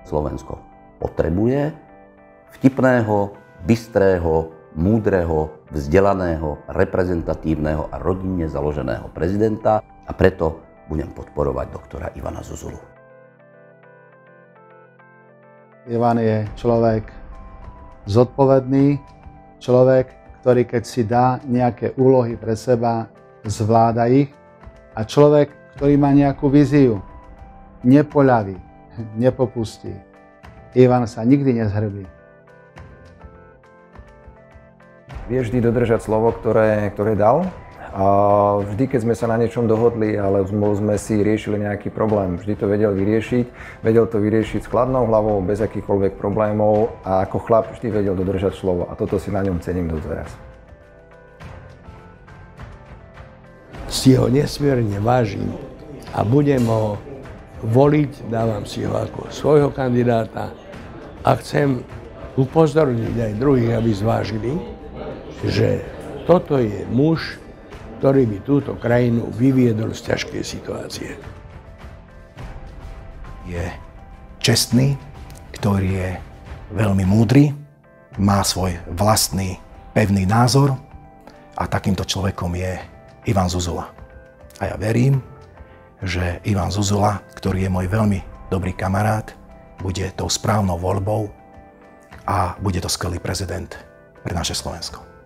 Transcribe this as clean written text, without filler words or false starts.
Slovensko potrebuje vtipného, bystrého, múdreho, vzdelaného, reprezentatívneho a rodinne založeného prezidenta a preto budem podporovať doktora Ivana Zuzulu. Ivan je človek zodpovedný, človek, ktorý keď si dá nejaké úlohy pre seba, zvláda ich a človek, ktorý má nejakú víziu, nepoľaví, nepopustí. Ivan sa nikdy nezhrbí. Vie vždy dodržať slovo, ktoré dal. A vždy, keď sme sa na niečom dohodli, ale sme si riešili nejaký problém, vždy to vedel vyriešiť. Vedel to vyriešiť s chladnou hlavou, bez akýchkoľvek problémov a ako chlap vždy vedel dodržať slovo. A toto si na ňom cením doteraz. Si ho nesmierne vážim a budem ho voliť, dávam si ho ako svojho kandidáta a chcem upozorniť aj druhých, aby zvážili, že toto je muž, ktorý by túto krajinu vyviedol z ťažkej situácie. Je čestný, ktorý je veľmi múdry, má svoj vlastný pevný názor a takýmto človekom je Ivan Zuzula. A ja verím, že Ivan Zuzula, ktorý je môj veľmi dobrý kamarát, bude tou správnou voľbou a bude to skvelý prezident pre naše Slovensko.